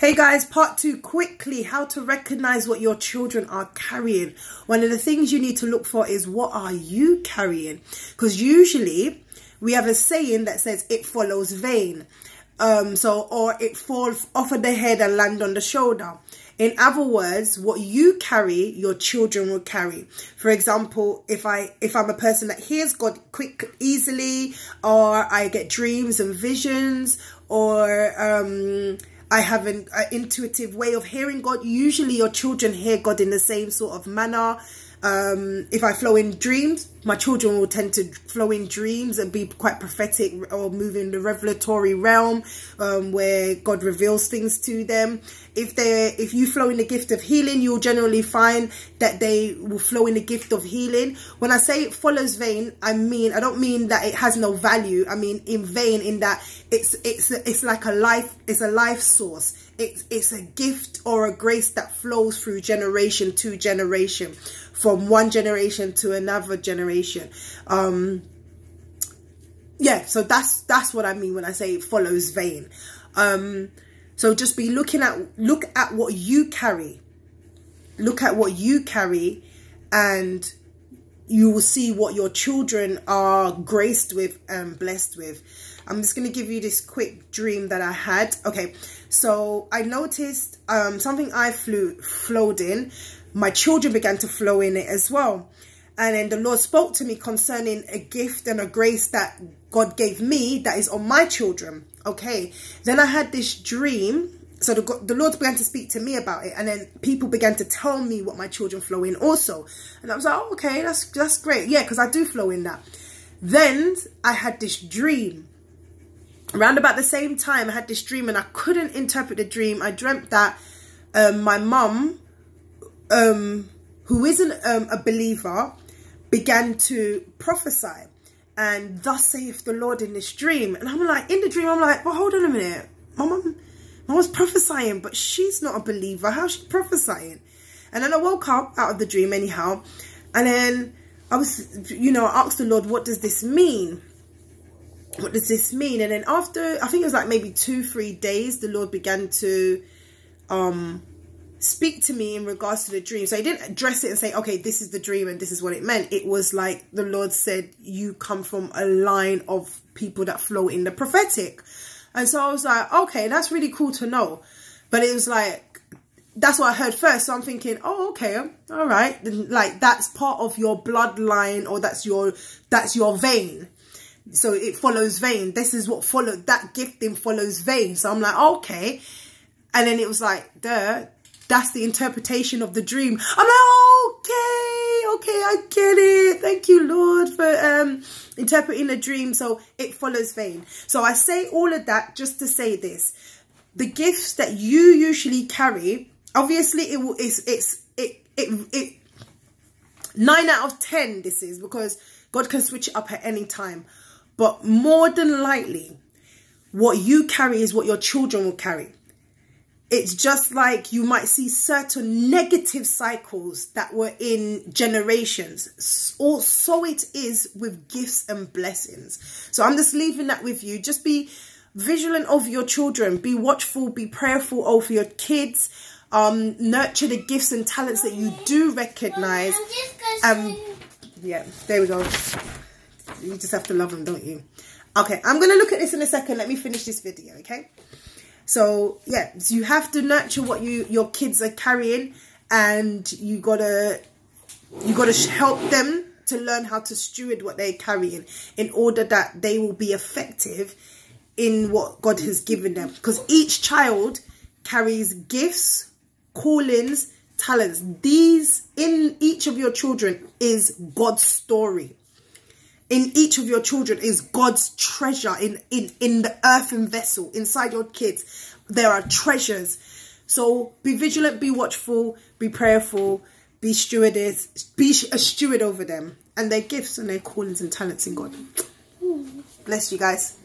Hey guys, part 2, quickly, how to recognize what your children are carrying. One of the things you need to look for is, what are you carrying? Because usually we have a saying that says it follows vein. Or it falls off of the head and land on the shoulder. In other words, what you carry, your children will carry. For example, if I'm a person that hears God quick, easily, or I get dreams and visions, or I have an intuitive way of hearing God. Usually your children hear God in the same sort of manner. If I flow in dreams, my children will tend to flow in dreams and be quite prophetic or move in the revelatory realm, where God reveals things to them. If you flow in the gift of healing, you'll generally find that they will flow in the gift of healing. When I say it follows vein, I don't mean that it has no value. I mean in vein, in that it's like a life, it's a life source. It's a gift or a grace that flows through generation to generation, from one generation to another generation. Yeah, so that's what I mean when I say it follows vein. So just be look at what you carry. Look at what you carry, and you will see what your children are graced with and blessed with. I'm just going to give you this quick dream that I had. Okay, so I noticed something I flowed in. My children began to flow in it as well. And then the Lord spoke to me concerning a gift and a grace that God gave me that is on my children. Okay, then I had this dream. So the Lord began to speak to me about it, and then people began to tell me what my children flow in also. And I was like, oh, okay, that's great. Yeah, because I do flow in that. Then I had this dream. Around about the same time, I had this dream, and I couldn't interpret the dream. I dreamt that my mum, who isn't a believer, began to prophesy. And thus saith the Lord in this dream. And I'm like, in the dream, I'm like, well, hold on a minute. My mum was prophesying, but she's not a believer. How's she prophesying? And then I woke up out of the dream anyhow. And then I was, I asked the Lord, what does this mean? What does this mean? And then after, I think it was like maybe 2-3 days, the Lord began to speak to me in regards to the dream. So he didn't address it and say, okay, this is the dream and this is what it meant. It was like the Lord said, you come from a line of people that flow in the prophetic. And so I was like, okay, that's really cool to know. But it was like, that's what I heard first. So I'm thinking, oh, okay, all right. Like, that's part of your bloodline, or that's your vein. So it follows vein. This is what followed. That gifting follows vein. So I'm like, okay. And then it was like, that's the interpretation of the dream. I'm like, okay, I get it. Thank you, Lord, for interpreting the dream. So it follows vein. So I say all of that just to say this: the gifts that you usually carry, obviously, it 9 out of 10. This is because God can switch it up at any time. But more than likely, what you carry is what your children will carry. It's just like you might see certain negative cycles that were in generations. So it is with gifts and blessings. So I'm just leaving that with you. Just be vigilant of your children. Be watchful, be prayerful over your kids. Nurture the gifts and talents that you do recognize. Yeah, there we go. You just have to love them, don't you? Okay, I'm going to look at this in a second. Let me finish this video, okay? So, yeah, so you have to nurture what your kids are carrying, and you gotta help them to learn how to steward what they're carrying in order that they will be effective in what God has given them. Because each child carries gifts, callings, talents. These, in each of your children, is God's story. In each of your children is God's treasure in the earthen vessel. Inside your kids, there are treasures. So be vigilant, be watchful, be prayerful, be a steward over them and their gifts and their callings and talents in God. Bless you guys.